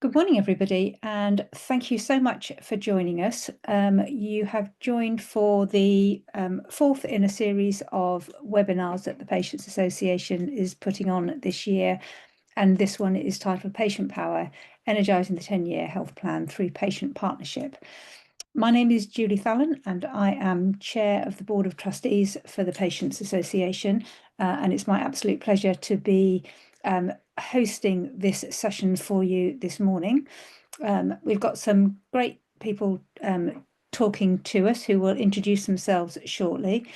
Good morning, everybody, and thank you so much for joining us. You have joined for the fourth in a series of webinars that the Patients Association is putting on this year, and this one is titled Patient Power, Energising the 10-Year Health Plan Through Patient Partnership. My name is Julie Thallon, and I am Chair of the Board of Trustees for the Patients Association, and it's my absolute pleasure to be hosting this session for you this morning. We've got some great people talking to us who will introduce themselves shortly.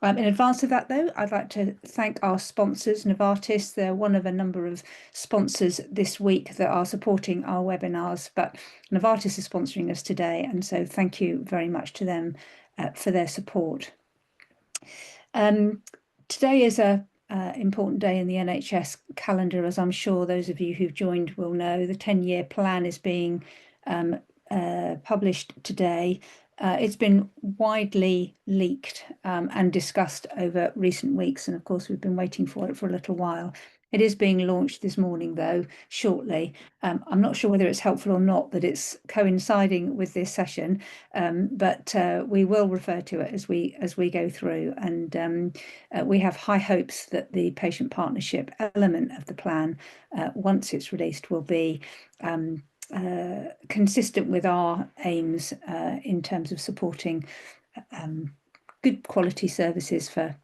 In advance of that, though, I'd like to thank our sponsors, Novartis. They're one of a number of sponsors this week that are supporting our webinars, but Novartis is sponsoring us today, and so thank you very much to them for their support. Today is a important day in the NHS calendar, as I'm sure those of you who've joined will know. The 10-year plan is being published today. It's been widely leaked and discussed over recent weeks, and of course we've been waiting for it for a little while. It is being launched this morning, though, shortly. I'm not sure whether it's helpful or not that it's coinciding with this session, but we will refer to it as we go through, and we have high hopes that the patient partnership element of the plan, once it's released, will be consistent with our aims in terms of supporting good quality services for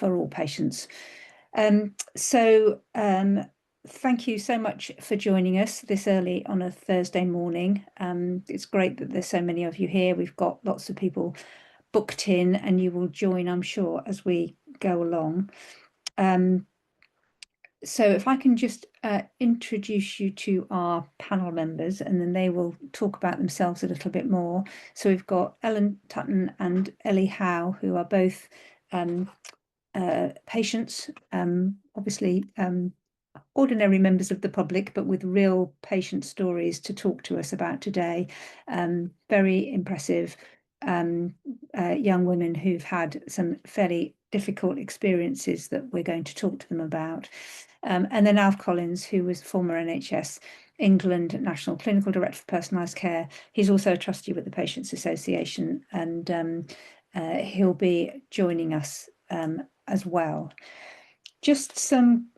all patients. Thank you so much for joining us this early on a Thursday morning. It's great that there's so many of you here. We've got lots of people booked in, and you will join, I'm sure, as we go along. So if I can just introduce you to our panel members, and then they will talk about themselves a little bit more. So we've got Tutton and Ellie Howe, who are both patients, obviously ordinary members of the public, but with real patient stories to talk to us about today. Very impressive young women who've had some fairly difficult experiences that we're going to talk to them about. And then Alf Collins, who was former NHS England National Clinical Director for Personalised Care. He's also a trustee with the Patients Association, and he'll be joining us as well. Just some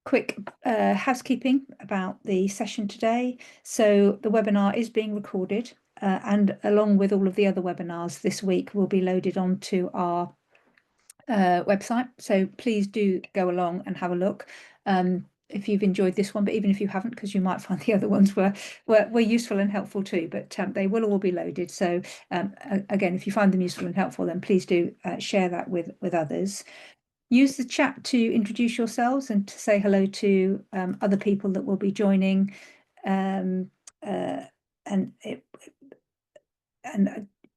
quick housekeeping about the session today. So the webinar is being recorded, and along with all of the other webinars this week will be loaded onto our website. So please do go along and have a look if you've enjoyed this one, but even if you haven't, because you might find the other ones were useful and helpful too, but they will all be loaded. So again, if you find them useful and helpful, then please do share that with others. Use the chat to introduce yourselves and to say hello to other people that will be joining.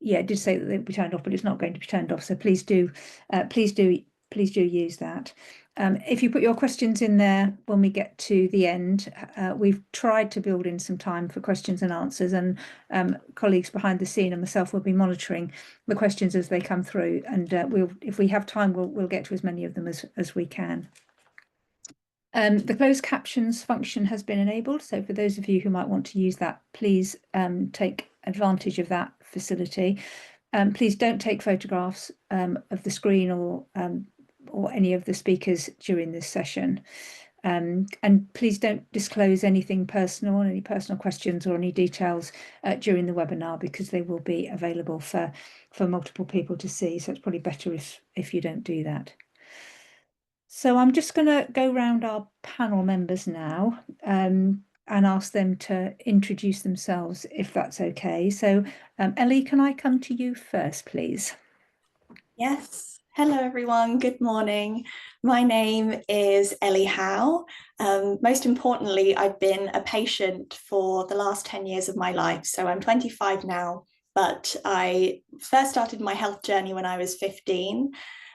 Yeah, it did say that they'll be turned off, but it's not going to be turned off. So please do use that. If you put your questions in there when we get to the end, we've tried to build in some time for questions and answers, and colleagues behind the scene and myself will be monitoring the questions as they come through, and if we have time, we'll get to as many of them as we can. The closed captions function has been enabled, so for those of you who might want to use that, please take advantage of that facility. Please don't take photographs of the screen or any of the speakers during this session. And please don't disclose anything personal, any personal questions or any details during the webinar, because they will be available for multiple people to see. So it's probably better if you don't do that. So I'm just going to go around our panel members now and ask them to introduce themselves, if that's okay. So Ellie, can I come to you first, please? Yes. Hello, everyone. Good morning. My name is Ellie Howe. Most importantly, I've been a patient for the last 10 years of my life. So I'm 25 now, but I first started my health journey when I was 15.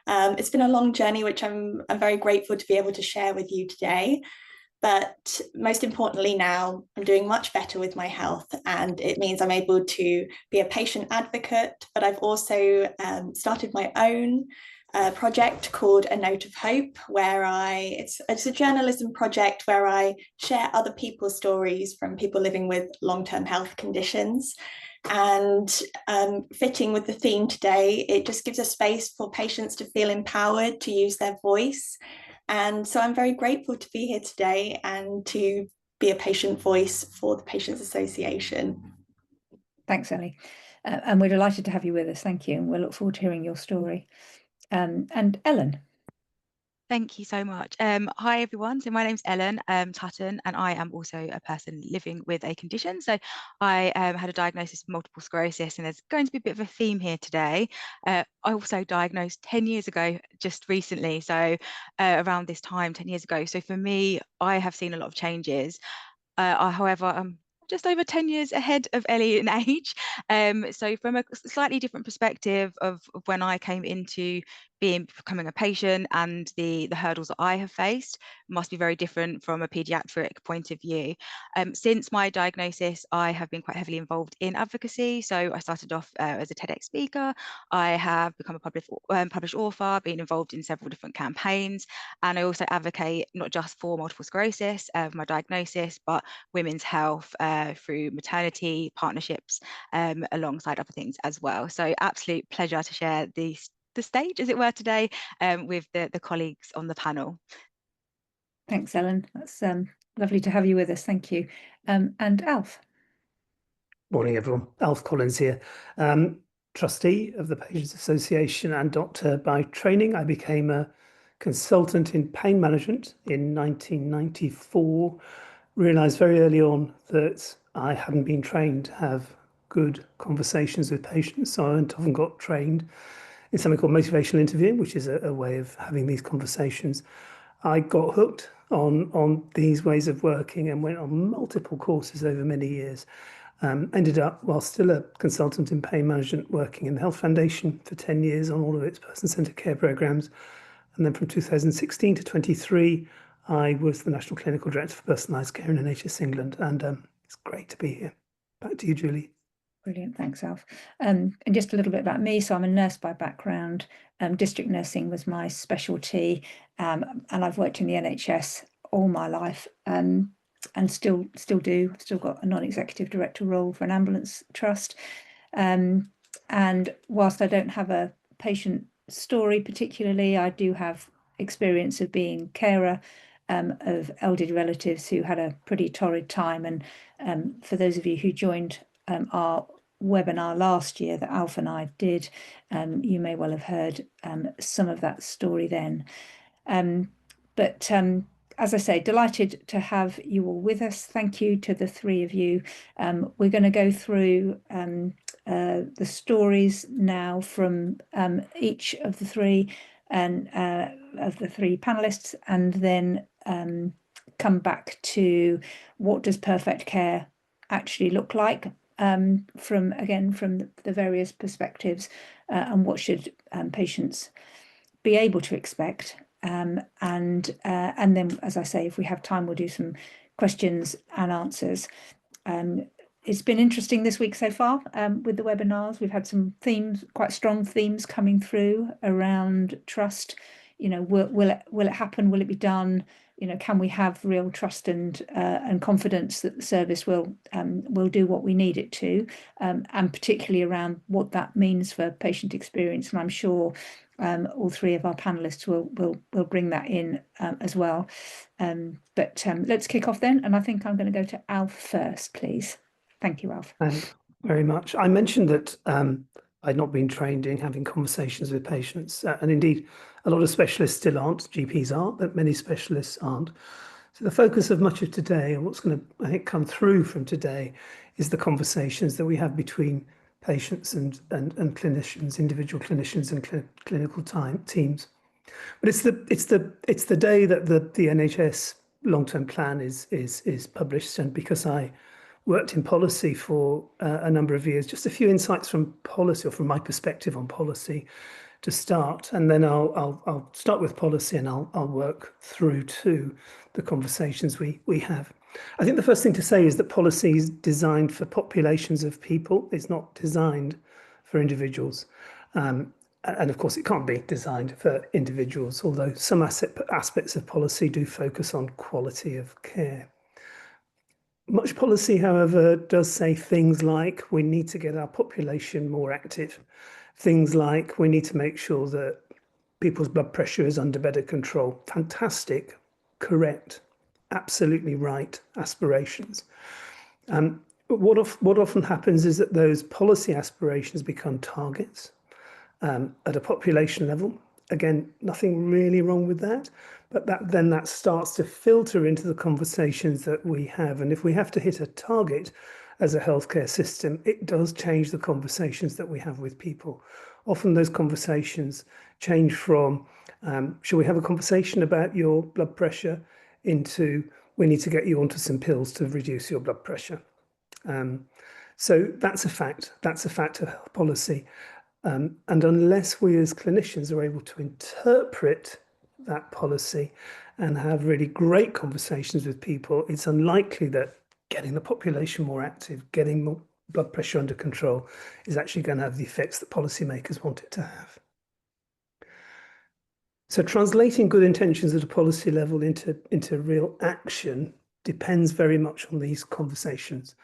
It's been a long journey, which I'm very grateful to be able to share with you today. But most importantly now, I'm doing much better with my health, and it means I'm able to be a patient advocate, but I've also started my own a project called A Note of Hope, where it's a journalism project where I share other people's stories from people living with long-term health conditions. And fitting with the theme today, it just gives a space for patients to feel empowered to use their voice. And so I'm very grateful to be here today and to be a patient voice for the Patients Association. Thanks, Ellie. And we're delighted to have you with us. Thank you. And we'll look forward to hearing your story. And Ellen. Thank you so much. Hi, everyone. So my name's Ellen Tutton, and I am also a person living with a condition. So I had a diagnosis of multiple sclerosis, and there's going to be a bit of a theme here today. I also diagnosed 10 years ago, just recently. So around this time, 10 years ago. So for me, I have seen a lot of changes. However, I'm just over 10 years ahead of Ellie in age. So from a slightly different perspective of when I came into becoming a patient, and the hurdles that I have faced must be very different from a paediatric point of view. Since my diagnosis, I have been quite heavily involved in advocacy. So I started off as a TEDx speaker. I have become a published author, been involved in several different campaigns, and I also advocate not just for multiple sclerosis, my diagnosis, but women's health through maternity partnerships, alongside other things as well. So absolute pleasure to share the stage, as it were, today with the colleagues on the panel. Thanks, Ellen. That's lovely to have you with us. Thank you. And Alf. Morning, everyone. Alf Collins here, trustee of the Patients Association and doctor by training. I became a consultant in pain management in 1994. Realised very early on that I hadn't been trained to have good conversations with patients, so I went off and got trained in something called motivational interviewing, which is a way of having these conversations. I got hooked on these ways of working and went on multiple courses over many years. Ended up, while still a consultant in pain management, working in the Health Foundation for 10 years on all of its person-centred care programmes. And then from 2016 to 23, I was the National Clinical Director for Personalised care in NHS England. And it's great to be here. Back to you, Julie. Brilliant, thanks, Alf. And just a little bit about me. So I'm a nurse by background. District nursing was my specialty, and I've worked in the NHS all my life, and still do. Still got a non-executive director role for an ambulance trust. And whilst I don't have a patient story particularly, I do have experience of being carer of elderly relatives who had a pretty torrid time. And for those of you who joined our webinar last year that Alf and I did, you may well have heard some of that story then. But as I say, delighted to have you all with us. Thank you to the three of you. We're going to go through the stories now from each of the three and of the three panelists, and then come back to what does perfect care actually look like, from the various perspectives, and what should patients be able to expect. And then, as I say, if we have time, we'll do some questions and answers. It's been interesting this week so far with the webinars. We've had some themes, quite strong themes coming through around trust. You know, will it happen? Will it be done? You know, can we have real trust and confidence that the service will do what we need it to, and particularly around what that means for patient experience. And I'm sure all three of our panelists will bring that in as well. But let's kick off then, and I think I'm going to go to Alf first, please. Thank you, Alf. Thanks very much. I mentioned that I'd not been trained in having conversations with patients, and indeed a lot of specialists still aren't. GPs aren't, but many specialists aren't. So the focus of much of today, and what's going to, I think, come through from today, is the conversations that we have between patients and clinicians, individual clinicians and clinical teams. But it's the day that the NHS long-term plan is published, and because I worked in policy for a number of years, just a few insights from policy, or from my perspective on policy, to start, and then I'll start with policy, and I'll work through to the conversations we have. I think the first thing to say is that policy is designed for populations of people. It's not designed for individuals. And of course, it can't be designed for individuals, although some aspects of policy do focus on quality of care. Much policy, however, does say things like we need to get our population more active. Things like we need to make sure that people's blood pressure is under better control. Fantastic, correct, absolutely right aspirations. But what often happens is that those policy aspirations become targets at a population level. Again, nothing really wrong with that, but that starts to filter into the conversations that we have. And if we have to hit a target as a healthcare system, it does change the conversations that we have with people. Often those conversations change from, shall we have a conversation about your blood pressure, into we need to get you onto some pills to reduce your blood pressure. So that's a fact. That's a fact of health policy. And unless we as clinicians are able to interpret that policy and have really great conversations with people, it's unlikely that getting the population more active, getting more blood pressure under control is actually going to have the effects that policymakers want it to have. So translating good intentions at a policy level into real action depends very much on these conversations.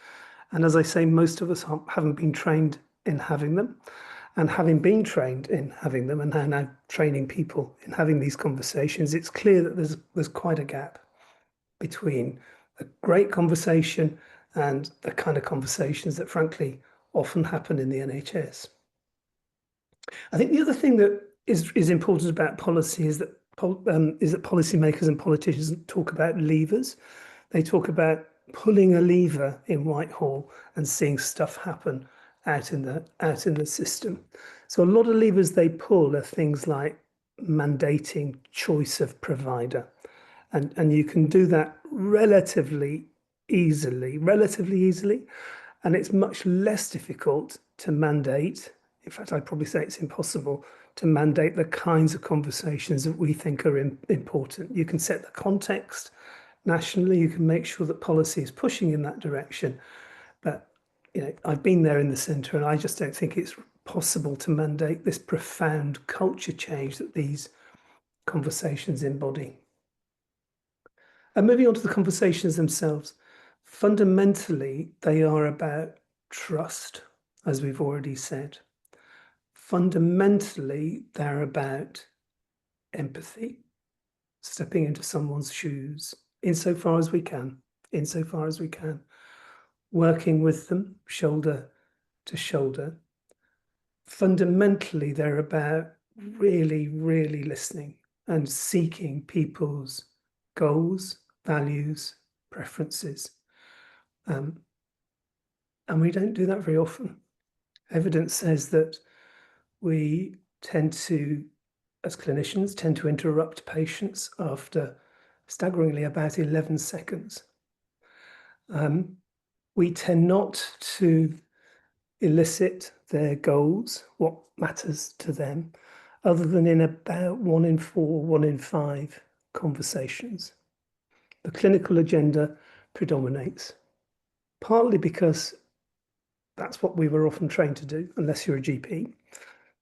And as I say, most of us haven't been trained in having them. And having been trained in having them and now training people in having these conversations, it's clear that there's quite a gap between a great conversation and the kind of conversations that frankly often happen in the NHS. I think the other thing that is important about policy is that policymakers and politicians talk about levers. They talk about pulling a lever in Whitehall and seeing stuff happen out in the system. So a lot of levers they pull are things like mandating choice of provider. And you can do that relatively easily. And it's much less difficult to mandate. In fact, I'd probably say it's impossible to mandate the kinds of conversations that we think are important. You can set the context nationally, you can make sure that policy is pushing in that direction. But I've been there in the centre, and I just don't think it's possible to mandate this profound culture change that these conversations embody. And moving on to the conversations themselves, fundamentally, they are about trust, as we've already said. Fundamentally, they're about empathy, stepping into someone's shoes, insofar as we can, working with them shoulder to shoulder. Fundamentally, they're about really, really listening and seeking people's goals, values, preferences. And we don't do that very often. Evidence says that we tend to, as clinicians, tend to interrupt patients after staggeringly about 11 seconds. We tend not to elicit their goals, what matters to them, other than in about 1 in 4, 1 in 5 conversations. The clinical agenda predominates, partly because that's what we were often trained to do, unless you're a GP,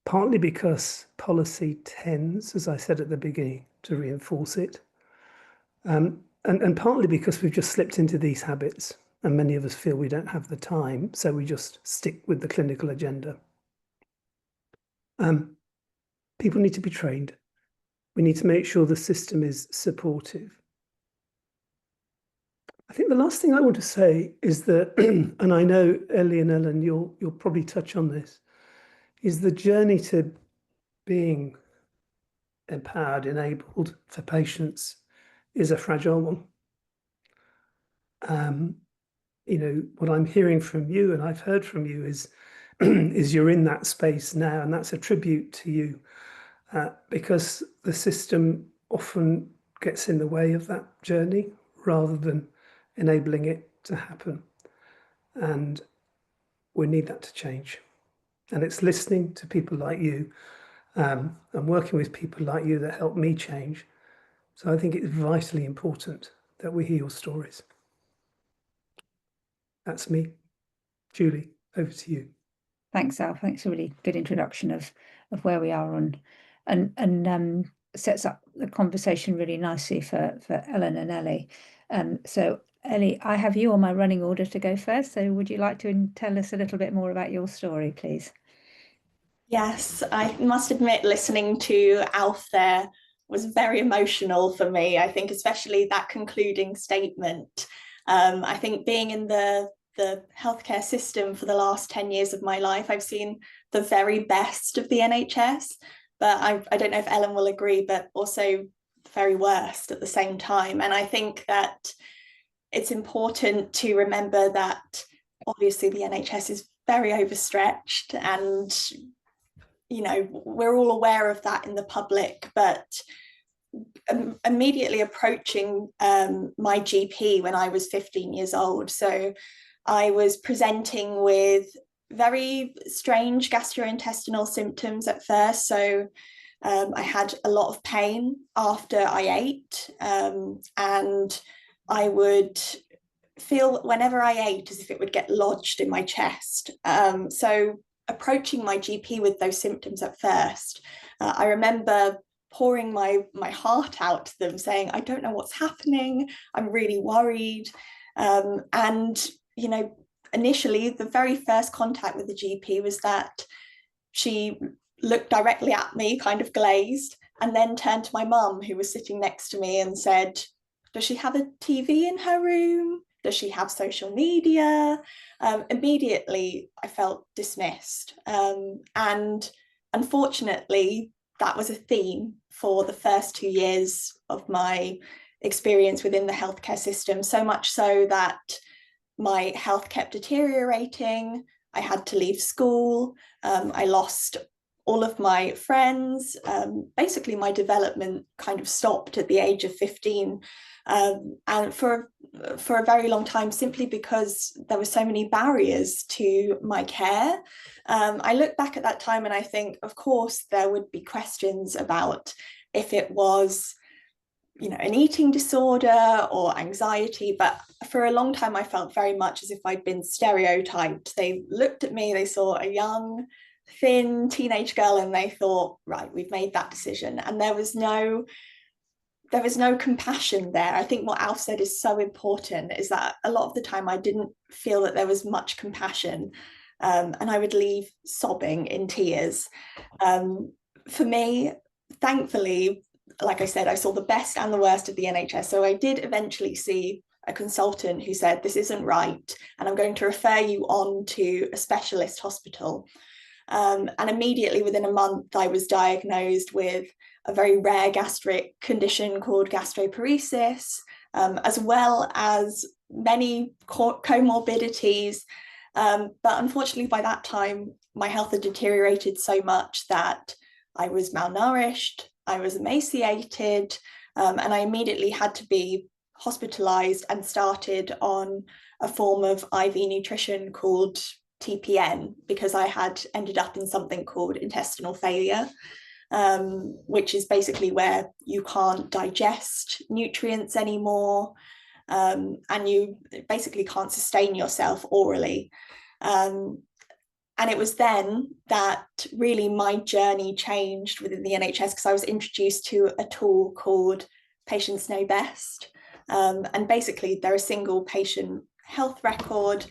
partly because policy tends, as I said at the beginning, to reinforce it, and partly because we've just slipped into these habits. And many of us feel we don't have the time, so we just stick with the clinical agenda. People need to be trained. We need to make sure the system is supportive. I think the last thing I want to say is that, and I know Ellie and Ellen, you'll probably touch on this, is the journey to being empowered, enabled for patients is a fragile one. What I'm hearing from you, and I've heard from you, is you're in that space now, and that's a tribute to you, because the system often gets in the way of that journey rather than enabling it to happen. And we need that to change. And it's listening to people like you and working with people like you that help me change. So I think it's vitally important that we hear your stories. That's me. Julie, over to you. Thanks, Al. Thanks, a really good introduction of where we are on, and sets up the conversation really nicely for Ellen and Ellie. So Ellie, I have you on my running order to go first. So would you like to tell us a little bit more about your story, please? Yes, I must admit, listening to Alf there was very emotional for me. I think especially that concluding statement. I think being in the healthcare system for the last 10 years of my life, I've seen the very best of the NHS, but I don't know if Ellen will agree, but also the very worst at the same time. And I think that it's important to remember that obviously the NHS is very overstretched, and we're all aware of that in the public, but immediately approaching my GP when I was 15 years old. So I was presenting with very strange gastrointestinal symptoms at first. So I had a lot of pain after I ate, and I would feel whenever I ate as if it would get lodged in my chest. So approaching my GP with those symptoms at first, I remember pouring my heart out to them, saying, I don't know what's happening, I'm really worried. And initially the very first contact with the GP was that she looked directly at me, kind of glazed, and then turned to my mum, who was sitting next to me, and said, does she have a TV in her room? Does she have social media? Immediately, I felt dismissed. And unfortunately, that was a theme for the first 2 years of my experience within the healthcare system, so much so that my health kept deteriorating. I had to leave school. I lost all of my friends. Basically, my development kind of stopped at the age of 15. And for a very long time, simply because there were so many barriers to my care. I look back at that time and I think, of course, there would be questions about if it was, an eating disorder or anxiety, but for a long time, I felt very much as if I'd been stereotyped. They looked at me, they saw a young, thin teenage girl, and they thought, right, we've made that decision. And there was no compassion there. I think what Alf said is so important, is that a lot of the time I didn't feel that there was much compassion, and I would leave sobbing in tears. For me, thankfully, like I said, I saw the best and the worst of the NHS. So I did eventually see a consultant who said, this isn't right, and I'm going to refer you on to a specialist hospital. And immediately within a month, I was diagnosed with a very rare gastric condition called gastroparesis, as well as many comorbidities. But unfortunately, by that time, my health had deteriorated so much that I was malnourished, I was emaciated, and I immediately had to be hospitalized and started on a form of IV nutrition called TPN, because I had ended up in something called intestinal failure, which is basically where you can't digest nutrients anymore, and you basically can't sustain yourself orally. And it was then that really my journey changed within the NHS, because I was introduced to a tool called Patients Know Best. And basically they're a single patient health record.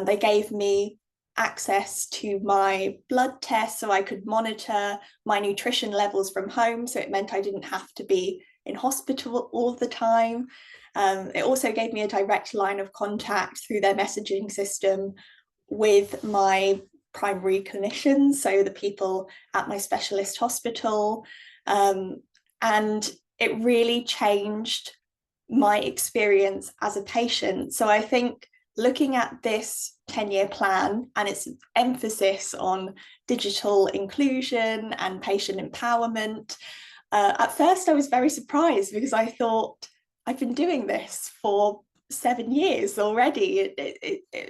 They gave me access to my blood tests so I could monitor my nutrition levels from home. So it meant I didn't have to be in hospital all the time. It also gave me a direct line of contact through their messaging system with my primary clinicians, so the people at my specialist hospital. And it really changed my experience as a patient. So I think looking at this 10-year plan and its emphasis on digital inclusion and patient empowerment, at first I was very surprised, because I thought, I've been doing this for 7 years already,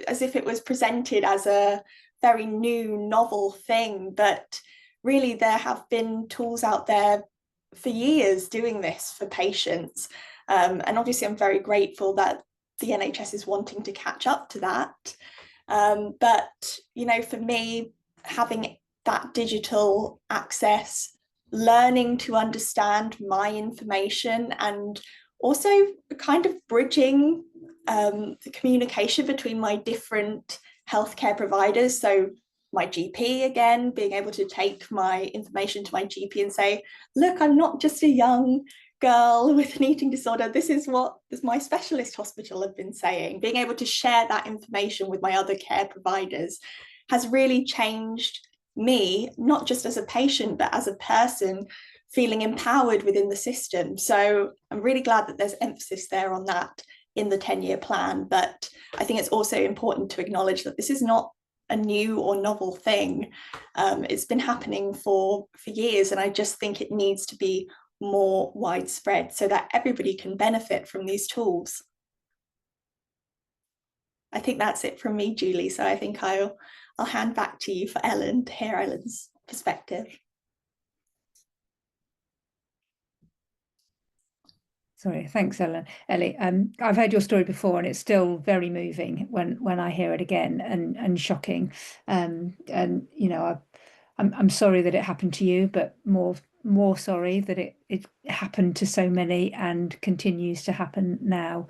as if it was presented as a very new, novel thing. But really, there have been tools out there for years doing this for patients. And obviously, I'm very grateful that the NHS is wanting to catch up to that. But, for me, having that digital access, learning to understand my information, and also kind of bridging the communication between my different healthcare providers. So my GP, again, being able to take my information to my GP and say, look, I'm not just a young girl with an eating disorder. This is what my specialist hospital have been saying. Being able to share that information with my other care providers has really changed me, not just as a patient, but as a person, feeling empowered within the system. So I'm really glad that there's emphasis there on that in the 10-year plan. But I think it's also important to acknowledge that this is not a new or novel thing. It's been happening for years, and I just think it needs to be more widespread so that everybody can benefit from these tools. I think that's it from me, Julie. So I think I'll hand back to you for Ellen to hear Ellen's perspective. Sorry, thanks, Ellie. I've heard your story before, and it's still very moving when I hear it again, and shocking. And you know, I'm sorry that it happened to you, but more sorry that it happened to so many and continues to happen now.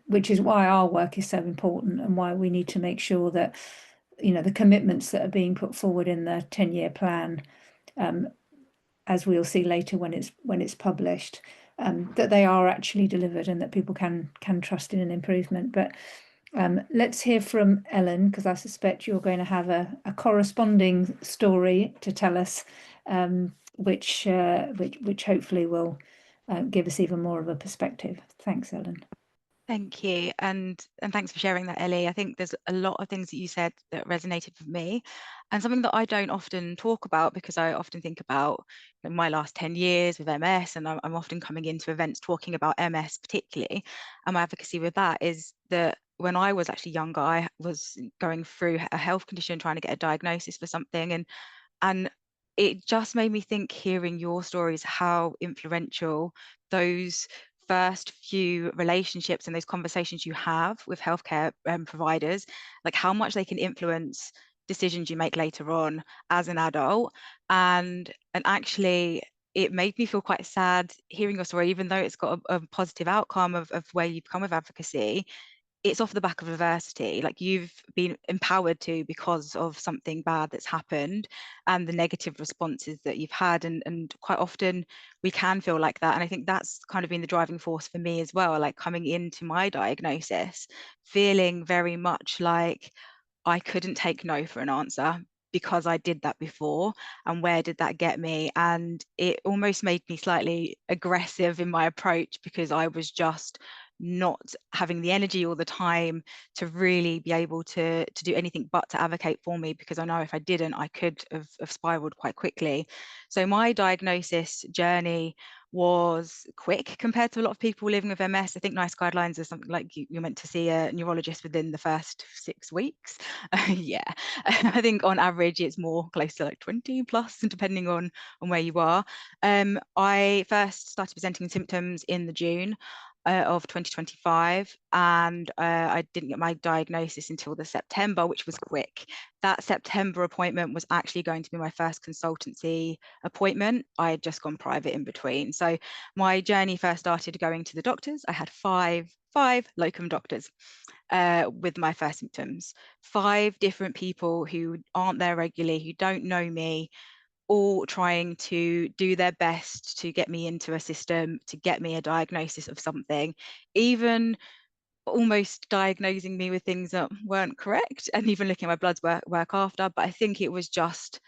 Which is why our work is so important, and why we need to make sure that, you know, the commitments that are being put forward in the 10-year plan, as we'll see later when it's published, that they are actually delivered and that people can trust in an improvement. But let's hear from Ellen, because I suspect you're going to have a corresponding story to tell us, which hopefully will give us even more of a perspective. Thanks, Ellen. Thank you, and thanks for sharing that, Ellie. I think there's a lot of things that you said that resonated with me, and something that I don't often talk about, because I often think about my last 10 years with MS, and I'm often coming into events talking about MS particularly, and my advocacy with that is that when I was actually younger, I was going through a health condition, trying to get a diagnosis for something, and it just made me think, hearing your stories, how influential those first few relationships and those conversations you have with healthcare providers, like how much they can influence decisions you make later on as an adult. And actually, it made me feel quite sad hearing your story, even though it's got a positive outcome of where you've come with advocacy. It's off the back of adversity. Like, you've been empowered to because of something bad that's happened and the negative responses that you've had, and quite often we can feel like that. And I think that's kind of been the driving force for me as well, like coming into my diagnosis feeling very much like I couldn't take no for an answer, because I did that before, and where did that get me? And it almost made me slightly aggressive in my approach, because I was just not having the energy all the time to really be able to do anything but to advocate for me, because I know if I didn't, I could have spiraled quite quickly. So my diagnosis journey was quick compared to a lot of people living with MS. I think NICE guidelines are something like you're meant to see a neurologist within the first 6 weeks. Yeah, I think on average it's more close to like 20 plus, and depending on where you are. I first started presenting symptoms in the June of 2025, and I didn't get my diagnosis until the September, which was quick. That September appointment was actually going to be my first consultancy appointment. I had just gone private in between. So my journey first started going to the doctors. I had five locum doctors with my first symptoms. 5 different people who aren't there regularly, who don't know me, all trying to do their best to get me into a system, to get me a diagnosis of something, even almost diagnosing me with things that weren't correct, and even looking at my blood work after. But I think it was just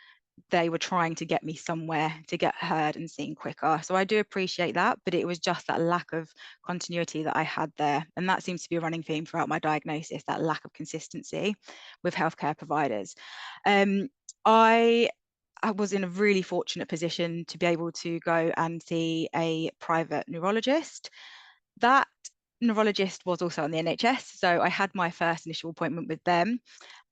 they were trying to get me somewhere to get heard and seen quicker. So I do appreciate that, but it was just that lack of continuity that I had there. And that seems to be a running theme throughout my diagnosis, that lack of consistency with healthcare providers. I was in a really fortunate position to be able to go and see a private neurologist. That neurologist was also on the NHS, so I had my first initial appointment with them,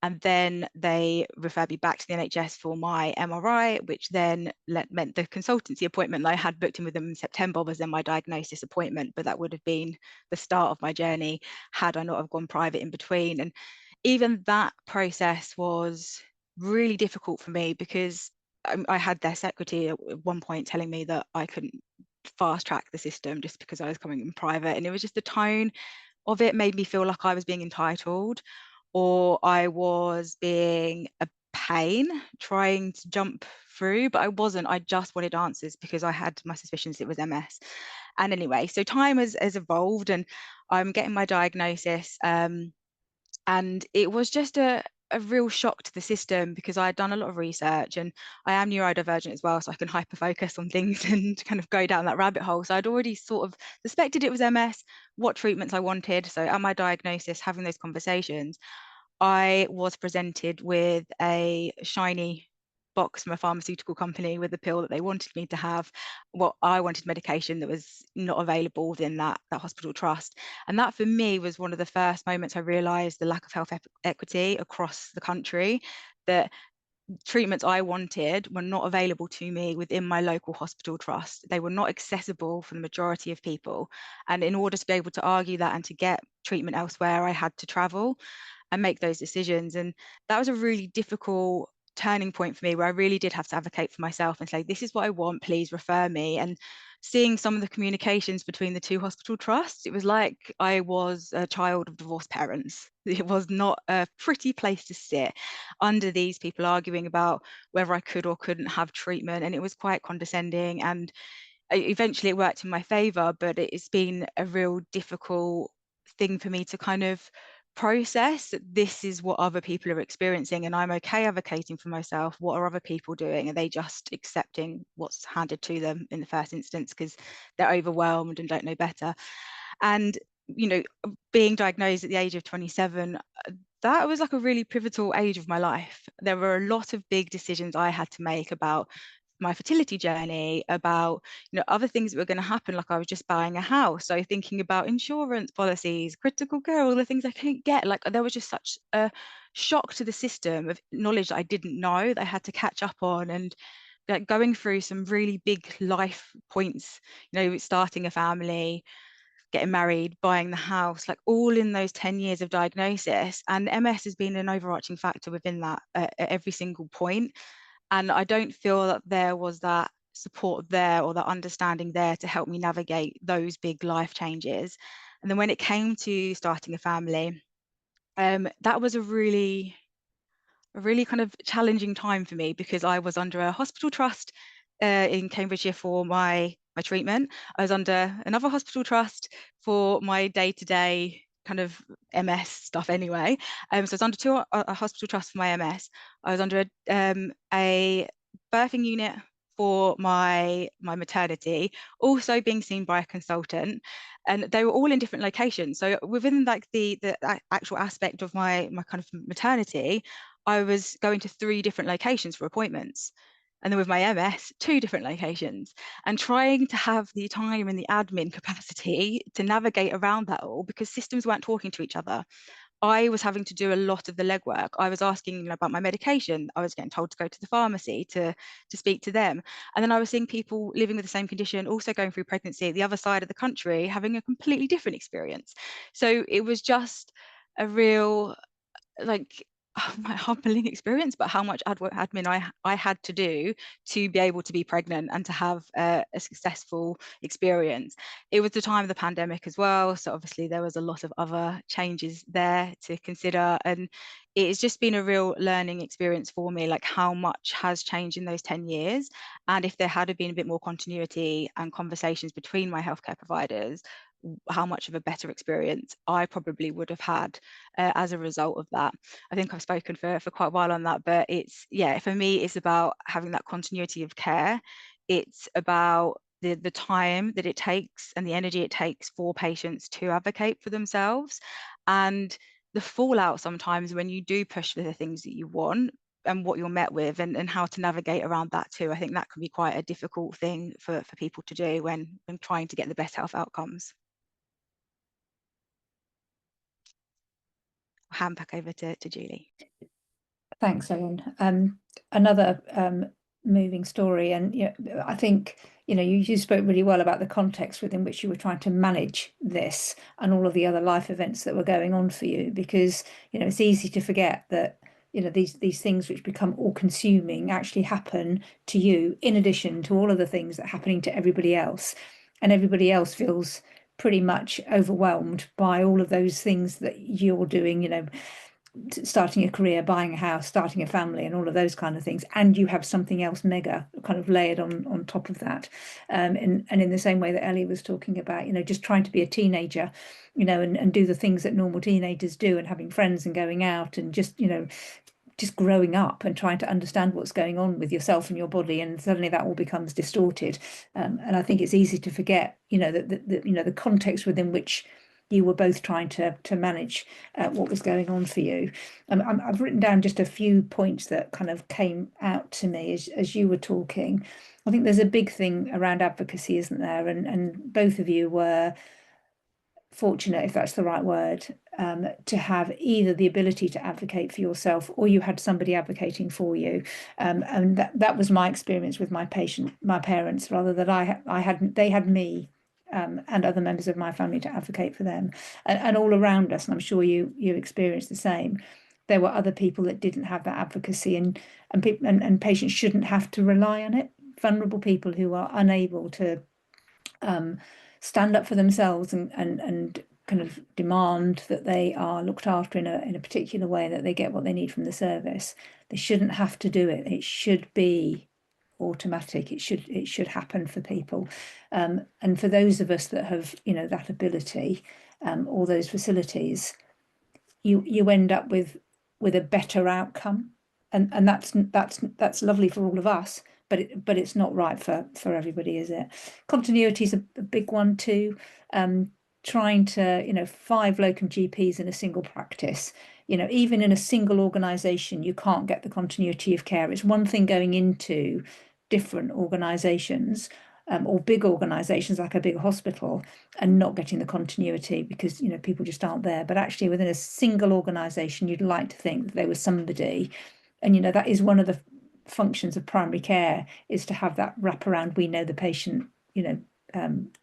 and then they referred me back to the NHS for my MRI, which then meant the consultancy appointment that I had booked in with them in September was then my diagnosis appointment. But that would have been the start of my journey had I not have gone private in between. And even that process was really difficult for me because I had their secretary at one point telling me that I couldn't fast track the system just because I was coming in private, and it was just the tone of it made me feel like I was being entitled or I was being a pain trying to jump through, but I wasn't. I just wanted answers because I had my suspicions it was MS. And anyway, so time has evolved, and I'm getting my diagnosis, and it was just a real shock to the system because I had done a lot of research, and I am neurodivergent as well, so I can hyper focus on things and kind of go down that rabbit hole. So I'd already sort of suspected it was MS, what treatments I wanted. So at my diagnosis, having those conversations, I was presented with a shiny box from a pharmaceutical company with a pill that they wanted me to have. Well, I wanted medication that was not available within that hospital trust. And that for me was one of the first moments I realised the lack of health equity across the country, that treatments I wanted were not available to me within my local hospital trust. They were not accessible for the majority of people. And in order to be able to argue that and to get treatment elsewhere, I had to travel and make those decisions. And that was a really difficult turning point for me, where I really did have to advocate for myself and say, this is what I want, please refer me. And seeing some of the communications between the two hospital trusts, it was like I was a child of divorced parents. It was not a pretty place to sit under these people arguing about whether I could or couldn't have treatment. And it was quite condescending, and eventually it worked in my favor, but it's been a real difficult thing for me to kind of process that this is what other people are experiencing, and I'm okay advocating for myself. What are other people doing? Are they just accepting what's handed to them in the first instance because they're overwhelmed and don't know better? And being diagnosed at the age of 27, that was like a really pivotal age of my life. There were a lot of big decisions I had to make about my fertility journey, about other things that were going to happen, like I was just buying a house, so thinking about insurance policies, critical care, all the things I couldn't get. Like, there was just such a shock to the system of knowledge that I didn't know, that I had to catch up on, and like going through some really big life points, starting a family, getting married, buying the house, like all in those 10 years of diagnosis. And MS has been an overarching factor within that at every single point. And I don't feel that there was that support there or that understanding there to help me navigate those big life changes. And then when it came to starting a family, that was a really kind of challenging time for me, because I was under a hospital trust in Cambridgeshire for my treatment. I was under another hospital trust for my day-to-day kind of MS stuff anyway. So I was under a hospital trust for my MS. I was under a birthing unit for my maternity, also being seen by a consultant, and they were all in different locations. So within like the actual aspect of my kind of maternity, I was going to 3 different locations for appointments. And then with my MS, 2 different locations, and trying to have the time and the admin capacity to navigate around that all, because systems weren't talking to each other. I was having to do a lot of the legwork. I was asking about my medication. I was getting told to go to the pharmacy to speak to them. And then I was seeing people living with the same condition, also going through pregnancy at the other side of the country, having a completely different experience. So it was just a real, like, my humbling experience, but how much admin I had to do to be able to be pregnant and to have a successful experience. It was the time of the pandemic as well, so obviously there was a lot of other changes there to consider, and it's just been a real learning experience for me, like how much has changed in those 10 years. And if there had been a bit more continuity and conversations between my healthcare providers, how much of a better experience I probably would have had as a result of that. I think I've spoken for quite a while on that, but it's, yeah, for me, it's about having that continuity of care. It's about the time that it takes and the energy it takes for patients to advocate for themselves, and the fallout sometimes when you do push for the things that you want and what you're met with, and how to navigate around that too. I think that can be quite a difficult thing for people to do when trying to get the best health outcomes. I'll hand back over to Julie. Thanks, Ellen. Another moving story, and I think you spoke really well about the context within which you were trying to manage this and all of the other life events that were going on for you, because it's easy to forget that you know, these things which become all consuming actually happen to you in addition to all of the things that are happening to everybody else, and everybody else feels pretty much overwhelmed by all of those things that you're doing, you know, starting a career, buying a house, starting a family, and all of those kind of things, and you have something else mega kind of layered on top of that. And in the same way that Ellie was talking about, you know, just trying to be a teenager, you know, and do the things that normal teenagers do, and having friends and going out and just, you know, just growing up and trying to understand what's going on with yourself and your body, and suddenly that all becomes distorted. And I think it's easy to forget, you know, that you know, the context within which you were both trying to manage what was going on for you. I've written down just a few points that kind of came out to me as you were talking. I think there's a big thing around advocacy, isn't there? And both of you were fortunate, if that's the right word, to have either the ability to advocate for yourself, or you had somebody advocating for you. And that was my experience with my parents, rather, that they had me and other members of my family to advocate for them, and all around us. And I'm sure you experienced the same. There were other people that didn't have that advocacy, and patients shouldn't have to rely on it. Vulnerable people who are unable to stand up for themselves and kind of demand that they are looked after in a particular way, that they get what they need from the service. They shouldn't have to do it. It should be automatic. It should happen for people. And for those of us that have, you know, that ability, all those facilities, you end up with a better outcome. And that's lovely for all of us, but it's not right for everybody, is it? Continuity is a big one too. Trying to, you know, 5 locum GPs in a single practice, you know, even in a single organisation, you can't get the continuity of care. It's one thing going into different organisations, or big organisations like a big hospital, and not getting the continuity because, you know, people just aren't there. But actually within a single organisation, you'd like to think that there was somebody, and, you know, that is one of the functions of primary care, is to have that wraparound, we know the patient, you know,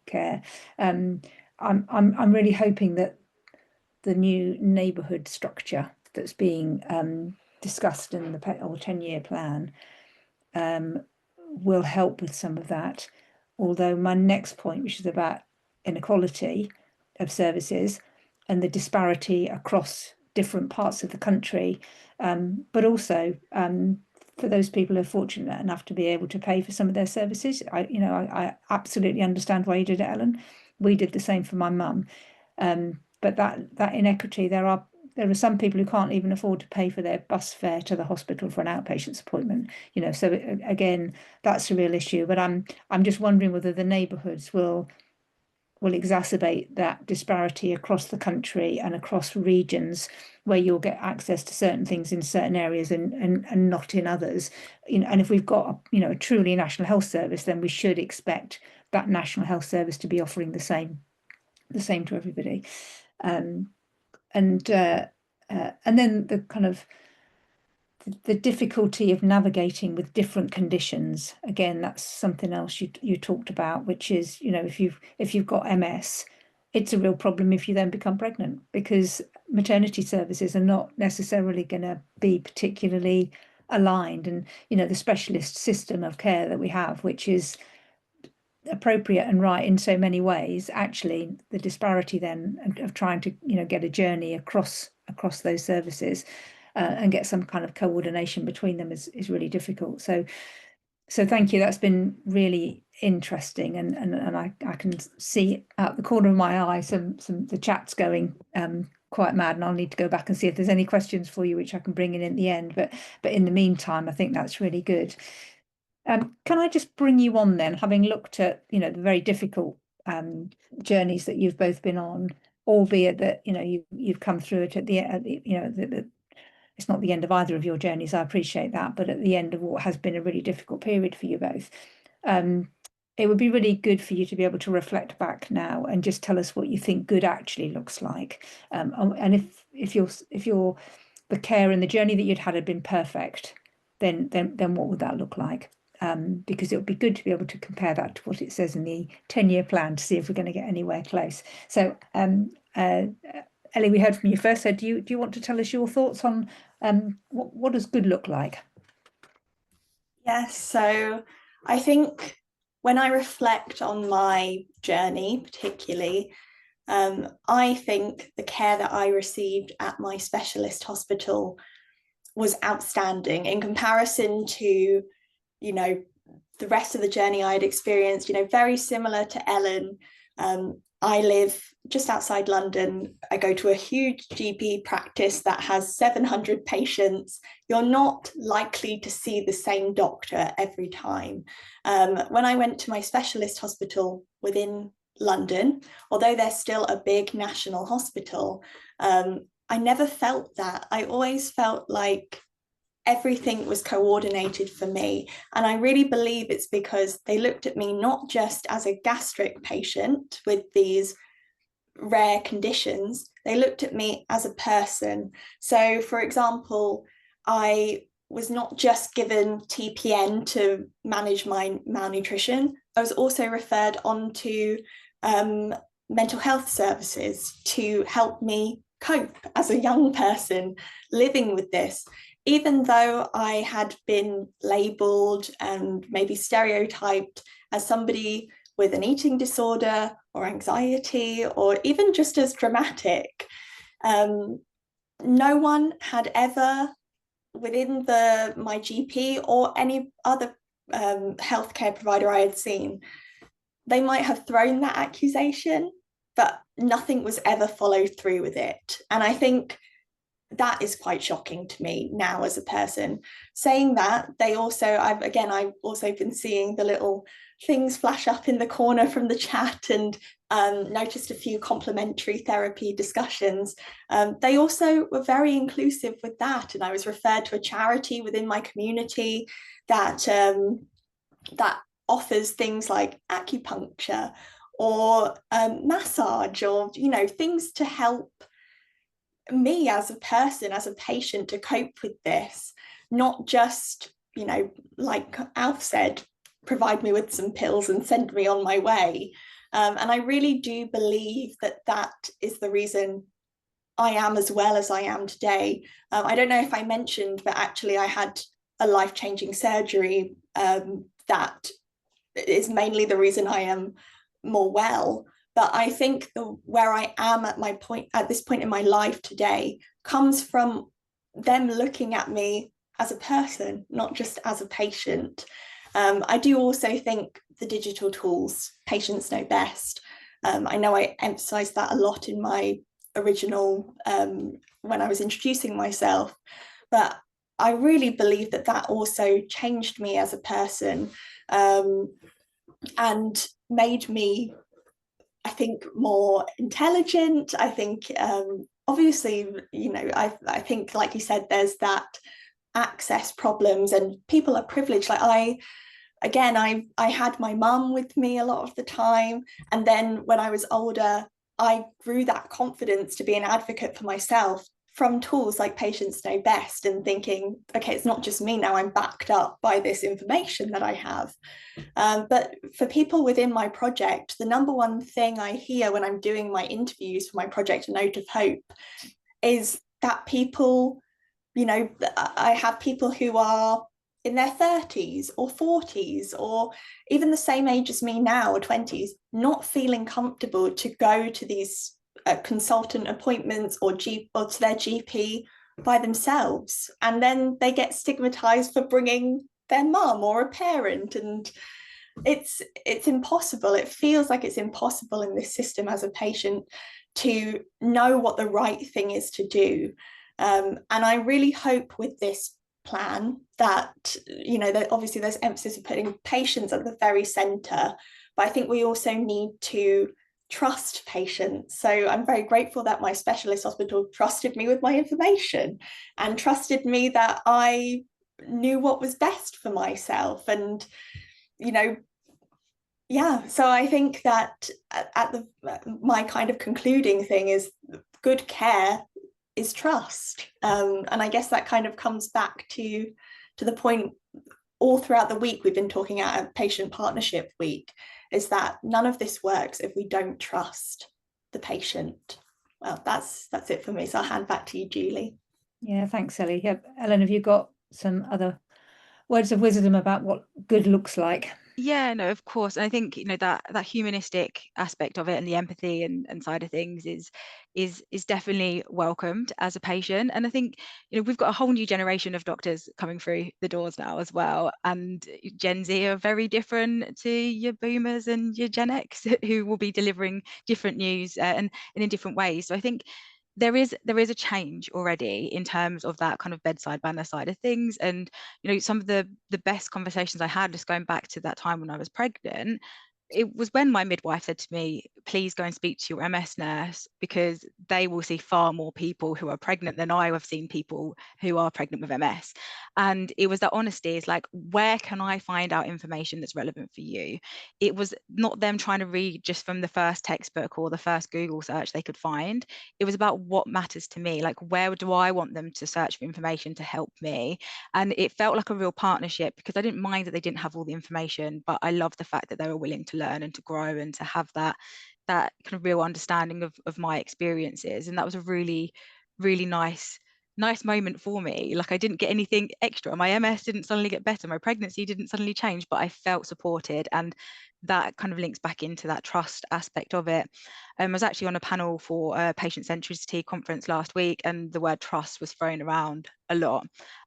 care. I'm really hoping that the new neighbourhood structure that's being discussed in the 10-year plan will help with some of that. Although my next point, which is about inequality of services and the disparity across different parts of the country, but also for those people who are fortunate enough to be able to pay for some of their services. I absolutely understand why you did it, Ellen. We did the same for my mum. But that inequity, there are some people who can't even afford to pay for their bus fare to the hospital for an outpatient's appointment, you know. So again, that's a real issue. But I'm just wondering whether the neighbourhoods will exacerbate that disparity across the country and across regions, where you'll get access to certain things in certain areas and not in others. You know, and if we've got a truly national health service, then we should expect that national health service to be offering the same to everybody. And then the kind of the difficulty of navigating with different conditions. Again, that's something else you talked about, which is, you know, if you've got MS, it's a real problem if you then become pregnant, because maternity services are not necessarily going to be particularly aligned. And, you know, the specialist system of care that we have, which is appropriate and right in so many ways, actually the disparity then of trying to, you know, get a journey across those services and get some kind of coordination between them is really difficult. So thank you. That's been really interesting, and I can see out the corner of my eye the chat's going quite mad, and I'll need to go back and see if there's any questions for you which I can bring in at the end. But in the meantime, I think that's really good. Can I just bring you on then, having looked at, you know, the very difficult journeys that you've both been on, albeit that, you know, you've come through it at the you know, it's not the end of either of your journeys, I appreciate that, but at the end of what has been a really difficult period for you both. It would be really good for you to be able to reflect back now and just tell us what you think good actually looks like. And if the care and the journey that you'd had been perfect, then what would that look like? Because it would be good to be able to compare that to what it says in the 10-year plan to see if we're going to get anywhere close. So Ellie, we heard from you first, so do you want to tell us your thoughts on what does good look like? Yes, so I think when I reflect on my journey, particularly, I think the care that I received at my specialist hospital was outstanding in comparison to, the rest of the journey I had experienced, very similar to Ellen. I live just outside London. I go to a huge GP practice that has 700 patients. You're not likely to see the same doctor every time. When I went to my specialist hospital within London, although they're still a big national hospital, I never felt that. I always felt like everything was coordinated for me. And I really believe it's because they looked at me not just as a gastric patient with these rare conditions, they looked at me as a person. So, for example, I was not just given TPN to manage my malnutrition, I was also referred on to mental health services to help me cope as a young person living with this. Even though I had been labelled and maybe stereotyped as somebody with an eating disorder or anxiety, or even just as dramatic, no one had ever, within my GP or any other healthcare provider I had seen, they might have thrown that accusation, but nothing was ever followed through with it. And I think that is quite shocking to me now as a person. Saying that, I've also been seeing the little things flash up in the corner from the chat, and noticed a few complementary therapy discussions. They also were very inclusive with that, and I was referred to a charity within my community that offers things like acupuncture or massage, or things to help me as a person, as a patient, to cope with this, not just, like Alf said, provide me with some pills and send me on my way. And I really do believe that is the reason I am as well as I am today. I don't know if I mentioned, but actually I had a life-changing surgery that is mainly the reason I am more well. But I think where I am at this point in my life today comes from them looking at me as a person, not just as a patient. I do also think the digital tools, patients know best. I know I emphasised that a lot in my original, when I was introducing myself, but I really believe that also changed me as a person, and made me, I think, more intelligent. I think, obviously, I think, like you said, there's that access problems and people are privileged. Like I had my mum with me a lot of the time. And then when I was older, I grew that confidence to be an advocate for myself from tools like Patients Know Best, and thinking, okay, it's not just me now, I'm backed up by this information that I have. But for people within my project, the number one thing I hear when I'm doing my interviews for my project, A Note of Hope, is that people, I have people who are in their 30s or 40s, or even the same age as me now, or 20s, not feeling comfortable to go to these consultant appointments or to their GP by themselves. And then they get stigmatized for bringing their mum or a parent, and it's impossible. It feels like it's impossible in this system as a patient to know what the right thing is to do. And I really hope with this plan that, that obviously there's emphasis of putting patients at the very center, but I think we also need to trust patients. So I'm very grateful that my specialist hospital trusted me with my information and trusted me that I knew what was best for myself. And so I think that my kind of concluding thing is good care is trust. And I guess that kind of comes back to the point all throughout the week we've been talking at a patient partnership week, is that none of this works if we don't trust the patient. well, that's it for me. So I'll hand back to you, Julie. Yeah, thanks, Ellie. Ellen, have you got some other words of wisdom about what good looks like? Yeah, no, of course. And I think, that humanistic aspect of it and the empathy and side of things is definitely welcomed as a patient. And I think, we've got a whole new generation of doctors coming through the doors now as well. And Gen Z are very different to your boomers and your Gen X who will be delivering different news and in different ways. So I think there is a change already in terms of that kind of bedside manner side of things. And some of the best conversations I had, just going back to that time when I was pregnant, it was when my midwife said to me, please go and speak to your MS nurse, because they will see far more people who are pregnant than I have seen people who are pregnant with MS. And it was that honesty. It's like, where can I find out information that's relevant for you? It was not them trying to read just from the first textbook or the first Google search they could find. It was about what matters to me. Like, where do I want them to search for information to help me? And it felt like a real partnership, because I didn't mind that they didn't have all the information, but I loved the fact that they were willing to learn and to grow and to have that kind of real understanding of my experiences. And that was a really, really nice moment for me. Like, I didn't get anything extra. My MS didn't suddenly get better. My pregnancy didn't suddenly change, but I felt supported. And that kind of links back into that trust aspect of it. I was actually on a panel for a patient centricity conference last week, and the word trust was thrown around a lot.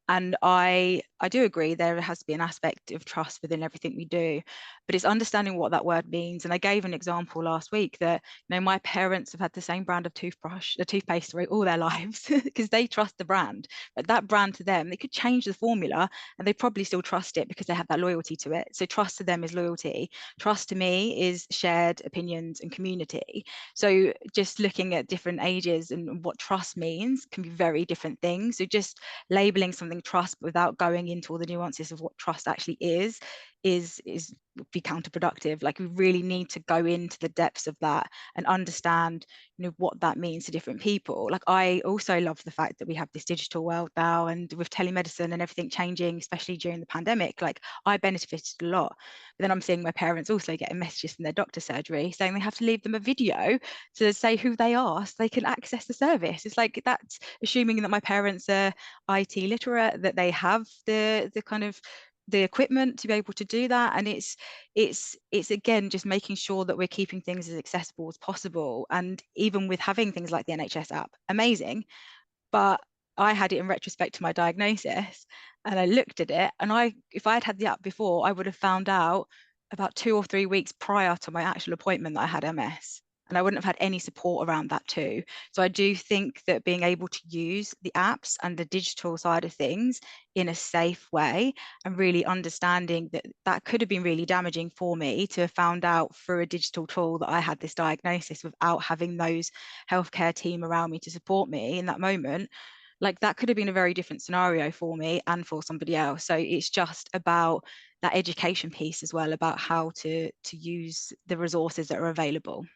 And I do agree there has to be an aspect of trust within everything we do, but it's understanding what that word means. And I gave an example last week that, my parents have had the same brand of toothpaste all their lives because they trust the brand. But that brand to them, they could change the formula and they probably still trust it because they have that loyalty to it. So trust to them is loyalty. Trust to me is shared opinions and community. So just looking at different ages and what trust means can be very different things. So just labeling something trust without going into all the nuances of what trust actually is be counterproductive. Like, we really need to go into the depths of that and understand what that means to different people. Like, I also love the fact that we have this digital world now, and with telemedicine and everything changing, especially during the pandemic, like, I benefited a lot. But then I'm seeing my parents also getting messages from their doctor surgery saying they have to leave them a video to say who they are so they can access the service. It's like, that's assuming that my parents are IT literate, that they have the kind of the equipment to be able to do that. And it's again just making sure that we're keeping things as accessible as possible. And even with having things like the NHS app, amazing, but I had it in retrospect to my diagnosis, and I looked at it, and if I'd had the app before, I would have found out about 2 or 3 weeks prior to my actual appointment that I had MS. And I wouldn't have had any support around that too. So I do think that being able to use the apps and the digital side of things in a safe way, and really understanding that could have been really damaging for me to have found out through a digital tool that I had this diagnosis without having those healthcare team around me to support me in that moment. Like, that could have been a very different scenario for me and for somebody else. So it's just about that education piece as well, about how to use the resources that are available.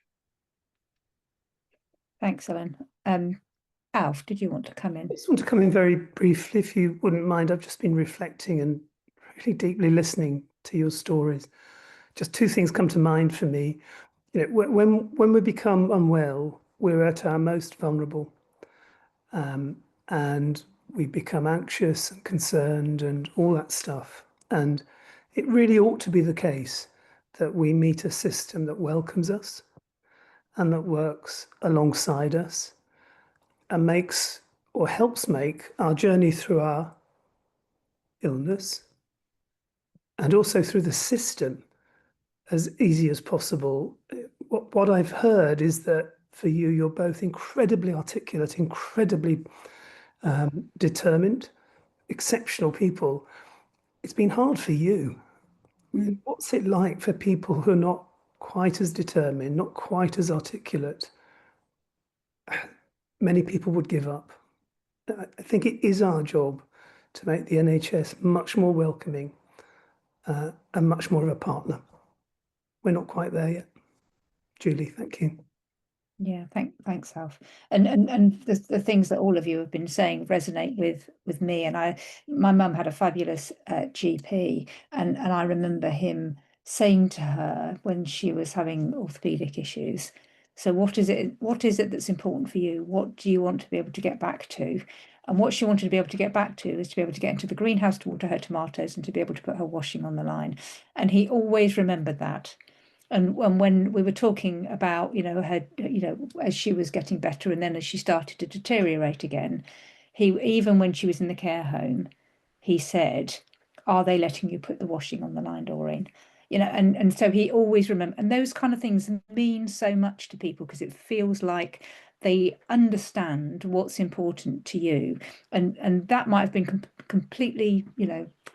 Thanks, Ellen. Alf, did you want to come in? I just want to come in very briefly, if you wouldn't mind. I've just been reflecting and really deeply listening to your stories. Just two things come to mind for me. When we become unwell, we're at our most vulnerable, and we become anxious and concerned and all that stuff. And it really ought to be the case that we meet a system that welcomes us and that works alongside us and makes or helps make our journey through our illness and also through the system as easy as possible. What I've heard is that for you, you're both incredibly articulate, incredibly determined, exceptional people. It's been hard for you. What's it like for people who are not quite as determined, not quite as articulate? Many people would give up. I think it is our job to make the NHS much more welcoming and much more of a partner. We're not quite there yet. Julie, thank you. Yeah, thanks, Alf. And the things that all of you have been saying resonate with me. And my mum had a fabulous GP, and I remember him saying to her when she was having orthopedic issues, So what is it that's important for you? What do you want to be able to get back to? And what she wanted to be able to get back to is to be able to get into the greenhouse to water her tomatoes and to be able to put her washing on the line. And he always remembered that. And when we were talking about, her, as she was getting better and then as she started to deteriorate again, even when she was in the care home, he said, "Are they letting you put the washing on the line, Doreen?" And so he always remember, and those kind of things mean so much to people because it feels like they understand what's important to you, and that might have been completely,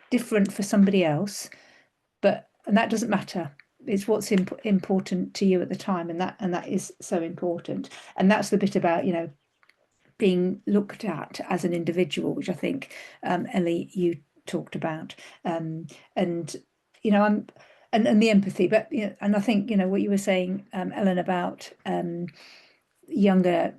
different for somebody else, and that doesn't matter. It's what's important to you at the time, and that is so important. And that's the bit about, being looked at as an individual, which I think, Ellie, you talked about, and I'm and the empathy, but and I think what you were saying, Ellen, about younger,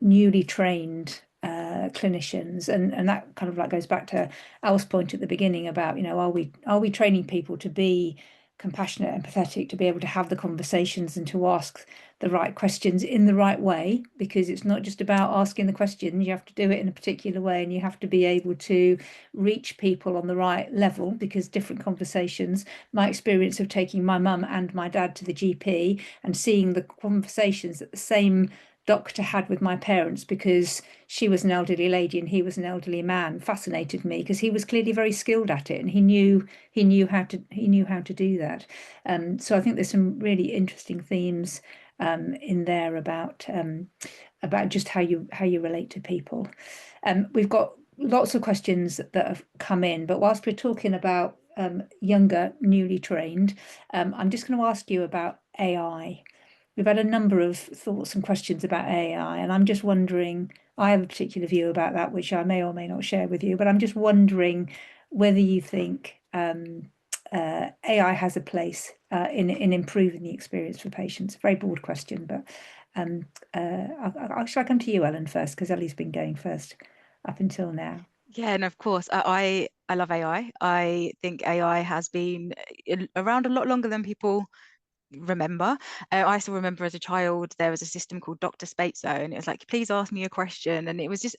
newly trained clinicians, and that kind of like goes back to Al's point at the beginning about are we training people to be compassionate, empathetic, to be able to have the conversations and to ask the right questions in the right way, because it's not just about asking the questions, you have to do it in a particular way, and you have to be able to reach people on the right level, because different conversations, my experience of taking my mum and my dad to the GP and seeing the conversations that the same doctor had with my parents, because she was an elderly lady and he was an elderly man, fascinated me, because he was clearly very skilled at it and he knew how to do that. So I think there's some really interesting themes in there about just how you relate to people. We've got lots of questions that have come in, but whilst we're talking about younger, newly trained, I'm just going to ask you about AI. We've had a number of thoughts and questions about AI, and I'm just wondering, I have a particular view about that, which I may or may not share with you, but I'm just wondering whether you think AI has a place in improving the experience for patients. Very broad question, but shall I come to you, Ellen, first, because Ellie's been going first up until now. Yeah, and of course, I love AI. I think AI has been around a lot longer than people remember. I still remember as a child there was a system called Dr. Spateso, and it was like, please ask me a question, and it was just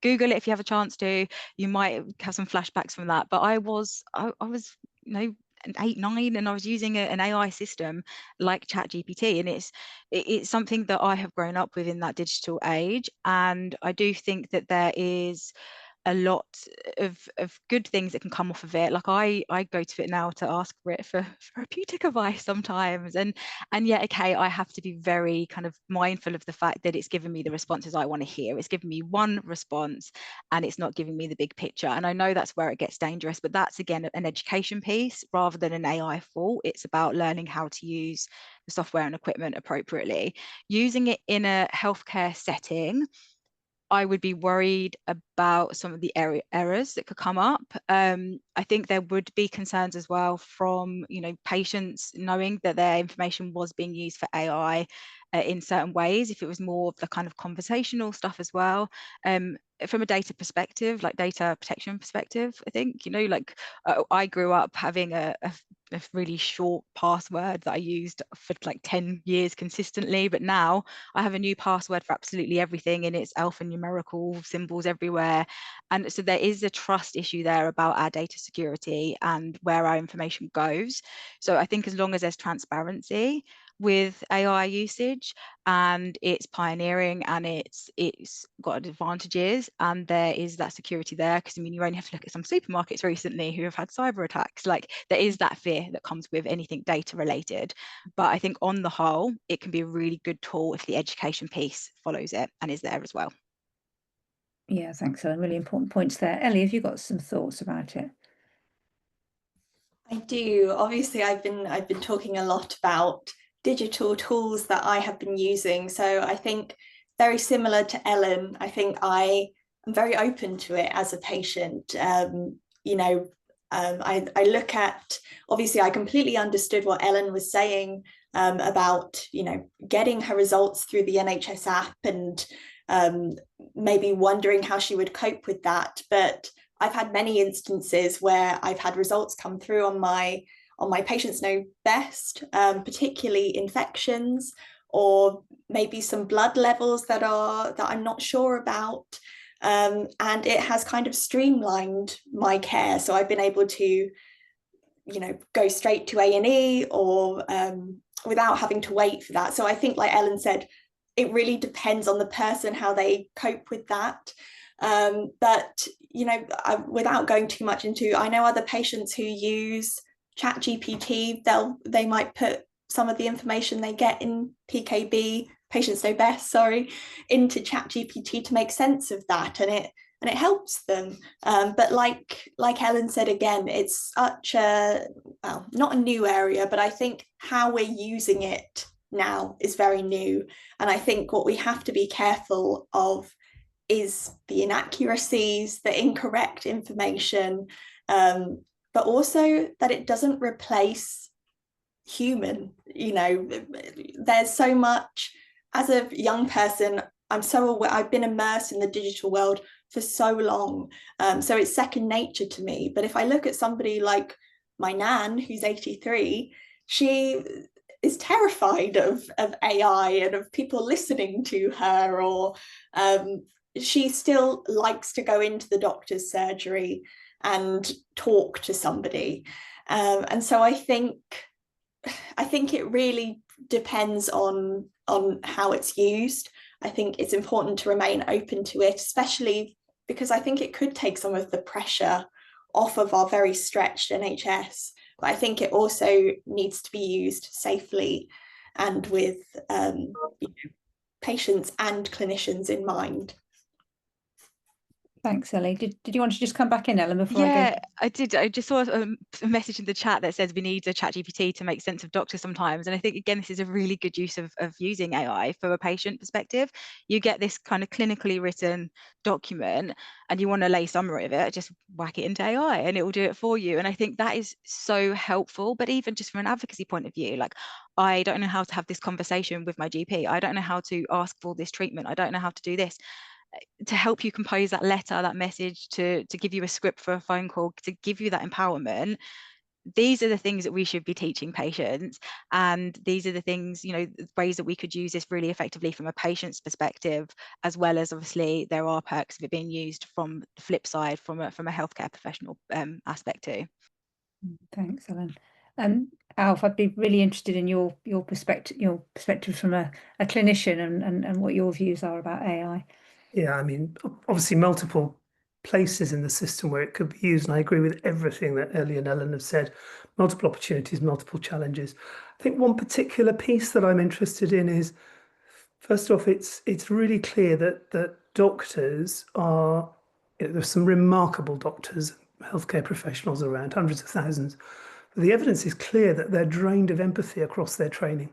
Google it if you have a chance to. You might have some flashbacks from that, but I was 8, 9, and I was using an AI system like ChatGPT, and it's something that I have grown up with in that digital age, and I do think that there is a lot of good things that can come off of it. Like I go to it now to ask for it for therapeutic advice sometimes, and yet okay, I have to be very kind of mindful of the fact that it's giving me the responses I want to hear. It's giving me one response and it's not giving me the big picture, and I know that's where it gets dangerous, but that's again an education piece rather than an AI fault. It's about learning how to use the software and equipment appropriately. Using it in a healthcare setting, I would be worried about some of the errors that could come up. I think there would be concerns as well from patients knowing that their information was being used for AI in certain ways, if it was more of the kind of conversational stuff as well. From a data perspective, like data protection perspective, I think, I grew up having a really short password that I used for like 10 years consistently, but now I have a new password for absolutely everything, and it's alphanumerical symbols everywhere. And so there is a trust issue there about our data security and where our information goes. So I think as long as there's transparency with AI usage and it's pioneering and it's got advantages and there is that security there, because I mean, you only have to look at some supermarkets recently who have had cyber attacks. Like, there is that fear that comes with anything data related, but I think on the whole it can be a really good tool if the education piece follows it and is there as well. Yeah, thanks, Ellen. Really important points there. Ellie, have you got some thoughts about it? I do. Obviously, I've been talking a lot about digital tools that I have been using. So I think very similar to Ellen, I think I am very open to it as a patient. I look at, obviously, I completely understood what Ellen was saying about, getting her results through the NHS app and maybe wondering how she would cope with that. But I've had many instances where I've had results come through on my patients know best, particularly infections or maybe some blood levels that I'm not sure about. And it has kind of streamlined my care. So I've been able to, go straight to A&E or without having to wait for that. So I think, like Ellen said, it really depends on the person, how they cope with that. But, without going too much into, I know other patients who use ChatGPT, they might put some of the information they get in PKB, Patients Know Best, into ChatGPT to make sense of that, and it helps them. But like Ellen said again, it's such not a new area, but I think how we're using it now is very new. And I think what we have to be careful of is the inaccuracies, the incorrect information, but also that it doesn't replace human. There's so much. As a young person, I'm so aware, I've been immersed in the digital world for so long, so it's second nature to me. But if I look at somebody like my nan, who's 83, she is terrified of AI and of people listening to her, or she still likes to go into the doctor's surgery and talk to somebody. And so I think it really depends on how it's used. I think it's important to remain open to it, especially because I think it could take some of the pressure off of our very stretched NHS. But I think it also needs to be used safely and with patients and clinicians in mind. Thanks, Ellie. Did you want to just come back in, Ellen, before I go? Yeah, I did. I just saw a message in the chat that says we need a ChatGPT to make sense of doctors sometimes. And I think, again, this is a really good use of using AI for a patient perspective. You get this kind of clinically written document and you want to lay summary of it, just whack it into AI and it will do it for you. And I think that is so helpful. But even just from an advocacy point of view, like, I don't know how to have this conversation with my GP. I don't know how to ask for this treatment. I don't know how to do this. To help you compose that letter, that message, to give you a script for a phone call, to give you that empowerment. These are the things that we should be teaching patients, and these are the things, ways that we could use this really effectively from a patient's perspective, as well as obviously there are perks of it being used from the flip side from a healthcare professional aspect too. Thanks, Ellen. Alf, I'd be really interested in your perspective from a clinician and what your views are about AI. Yeah, I mean, obviously multiple places in the system where it could be used, and I agree with everything that Ellie and Ellen have said. Multiple opportunities, multiple challenges. I think one particular piece that I'm interested in is, first off, it's really clear that doctors are, there's some remarkable doctors, healthcare professionals around, hundreds of thousands. But the evidence is clear that they're drained of empathy across their training.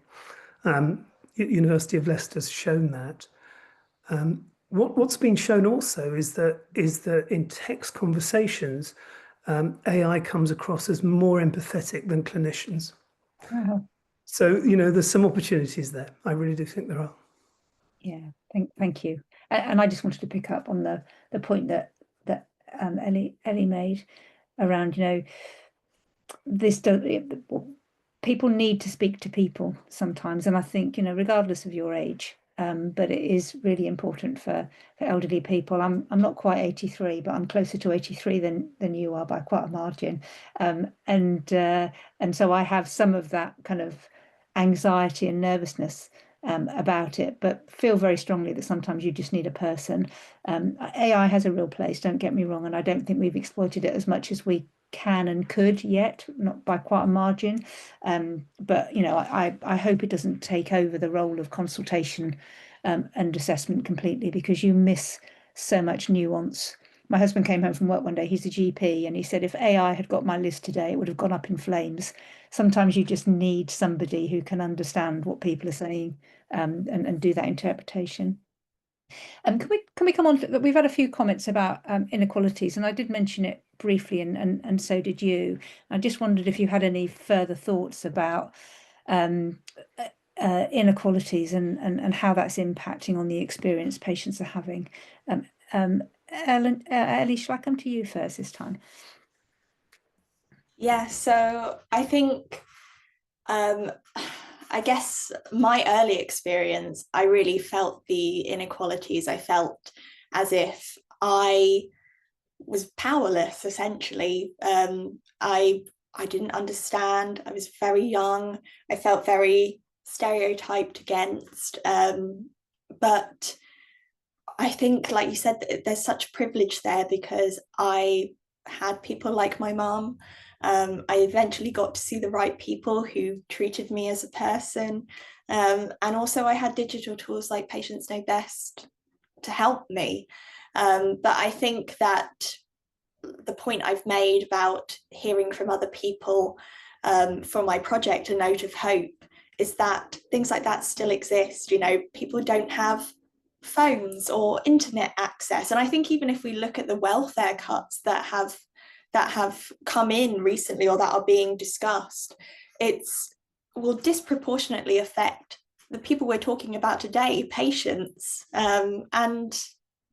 University of Leicester's shown that. What's been shown also is that in text conversations, AI comes across as more empathetic than clinicians. Wow. So, there's some opportunities there. I really do think there are. Yeah, thank you. And I just wanted to pick up on the point that Ellie made around, people need to speak to people sometimes, and I think, regardless of your age. But it is really important for elderly people. I'm not quite 83, but I'm closer to 83 than you are by quite a margin. And so I have some of that kind of anxiety and nervousness about it, but feel very strongly that sometimes you just need a person. AI has a real place, don't get me wrong, and I don't think we've exploited it as much as we can and could yet, not by quite a margin. But I hope it doesn't take over the role of consultation and assessment completely, because you miss so much nuance. My husband came home from work one day, he's a GP, and he said if AI had got my list today, it would have gone up in flames. Sometimes you just need somebody who can understand what people are saying and do that interpretation. Can we come on to, we've had a few comments about inequalities, and I did mention it briefly, and so did you. I just wondered if you had any further thoughts about inequalities and how that's impacting on the experience patients are having. Ellen, Ellie, shall I come to you first this time? Yeah, so I think I guess my early experience, I really felt the inequalities. I felt as if I was powerless, essentially. I didn't understand. I was very young. I felt very stereotyped against. But I think, like you said, there's such privilege there because I had people like my mum. I eventually got to see the right people who treated me as a person. And also I had digital tools like Patients Know Best to help me. But I think that the point I've made about hearing from other people for my project, A Note of Hope, is that things like that still exist. You know, people don't have phones or internet access. And I think even if we look at the welfare cuts that have come in recently or that are being discussed, it's will disproportionately affect the people we're talking about today, patients. And,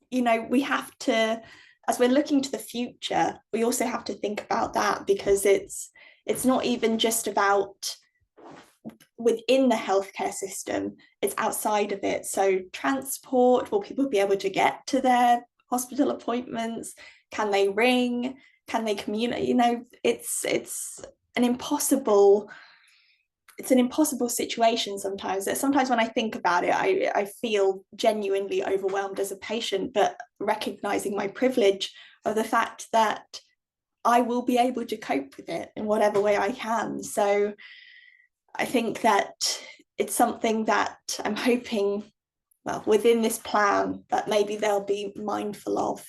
you know, we have to, as we're looking to the future, we also have to think about that, because it's not even just about within the healthcare system, it's outside of it. So transport, will people be able to get to their hospital appointments? Can they ring? Can they communicate? You know, it's an impossible situation sometimes. Sometimes when I think about it, I feel genuinely overwhelmed as a patient, but recognizing my privilege of the fact that I will be able to cope with it in whatever way I can. So I think that it's something that I'm hoping, well, within this plan, that maybe they'll be mindful of.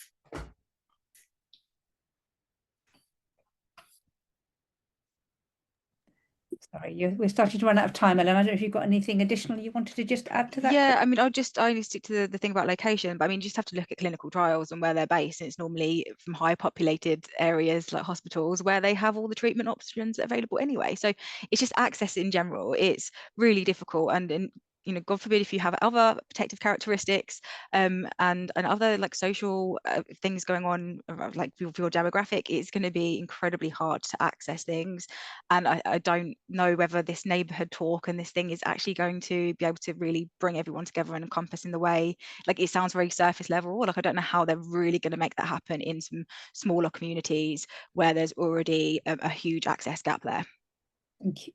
Sorry, we're starting to run out of time, Ellen. I don't know if you've got anything additional you wanted to just add to that. Yeah, I mean, I only stick to the thing about location, but I mean, you just have to look at clinical trials and where they're based. And it's normally from high populated areas like hospitals where they have all the treatment options available anyway. So it's just access in general. It's really difficult. And you know, God forbid if you have other protective characteristics and other like social things going on, like for your demographic, it's going to be incredibly hard to access things. And I don't know whether this neighborhood talk and this thing is actually going to be able to really bring everyone together and encompass in the way, like it sounds very surface level. Like I don't know how they're really going to make that happen in some smaller communities where there's already a huge access gap there.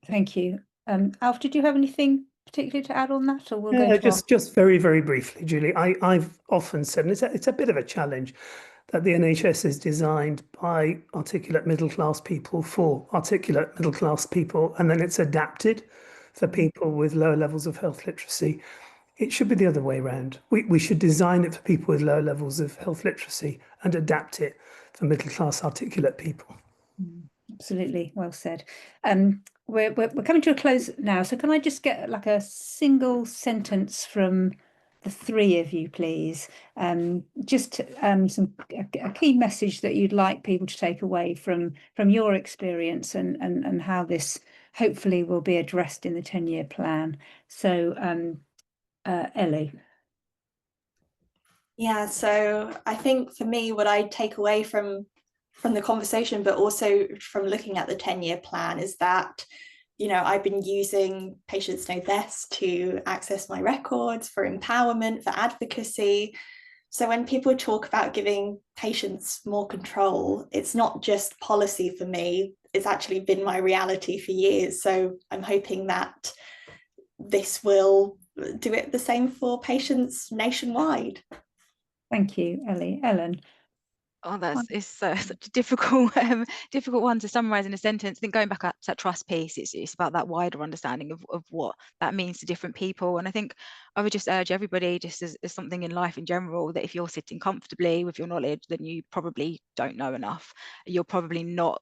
Thank you. Alf, did you have anything particularly to add on that, or we'll go to just very, very briefly, Julie. I've often said, and it's a bit of a challenge, that the NHS is designed by articulate middle class people for articulate middle class people, and then it's adapted for people with lower levels of health literacy. It should be the other way around. We should design it for people with lower levels of health literacy and adapt it for middle class articulate people. Absolutely, well said. We're coming to a close now, so can I just get like a single sentence from the three of you, please? Just a key message that you'd like people to take away from your experience and how this hopefully will be addressed in the 10-year plan. So Ellie. Yeah, so I think for me, what I take away from the conversation, but also from looking at the 10-year plan, is that, you know, I've been using Patients Know Best to access my records, for empowerment, for advocacy. So when people talk about giving patients more control, it's not just policy for me, it's actually been my reality for years. So I'm hoping that this will do it the same for patients nationwide. Thank you, Ellie. Ellen. Oh, it's such a difficult one to summarize in a sentence. I think going back up to that trust piece, it's about that wider understanding of what that means to different people. And I think I would just urge everybody, just as something in life in general, that if you're sitting comfortably with your knowledge, then you probably don't know enough. You're probably not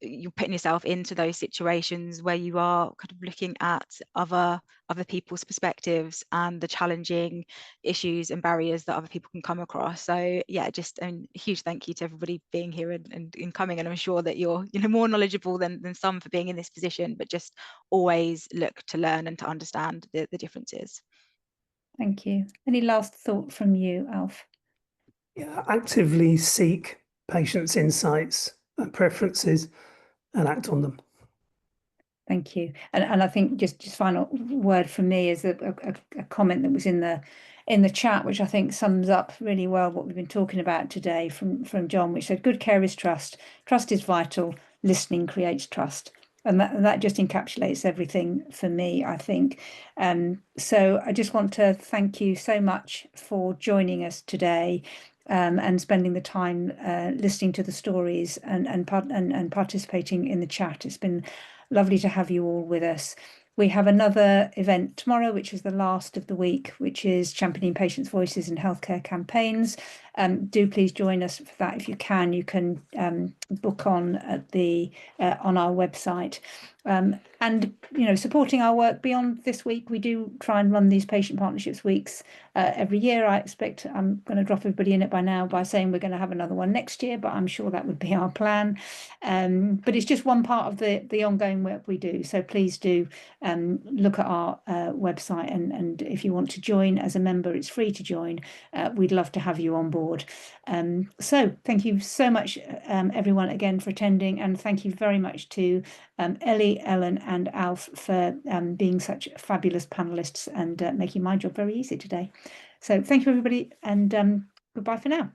you're putting yourself into those situations where you are kind of looking at other people's perspectives and the challenging issues and barriers that other people can come across. So yeah, just a huge thank you to everybody being here and coming, and I'm sure that you're more knowledgeable than some for being in this position, but just always look to learn and to understand the differences. Thank you. Any last thought from you, Alf? Yeah, actively seek patients' insights and preferences and act on them. Thank you. And I think just final word from me is a comment that was in the chat, which I think sums up really well what we've been talking about today from John, which said, good care is trust. Trust is vital. Listening creates trust. And that just encapsulates everything for me, I think. So I just want to thank you so much for joining us today. And spending the time listening to the stories and participating in the chat. It's been lovely to have you all with us. We have another event tomorrow, which is the last of the week, which is Championing Patients' Voices in Healthcare Campaigns. Do please join us for that if you can. You can book on at on our website. And supporting our work beyond this week, we do try and run these patient partnerships weeks every year. I expect I'm going to drop everybody in it by now by saying we're going to have another one next year, but I'm sure that would be our plan. But it's just one part of the ongoing work we do. So please do look at our website, and if you want to join as a member, it's free to join. We'd love to have you on board. So thank you so much, everyone, again for attending, and thank you very much to Ellie, Ellen and Alf for being such fabulous panelists and making my job very easy today. So thank you, everybody, and goodbye for now.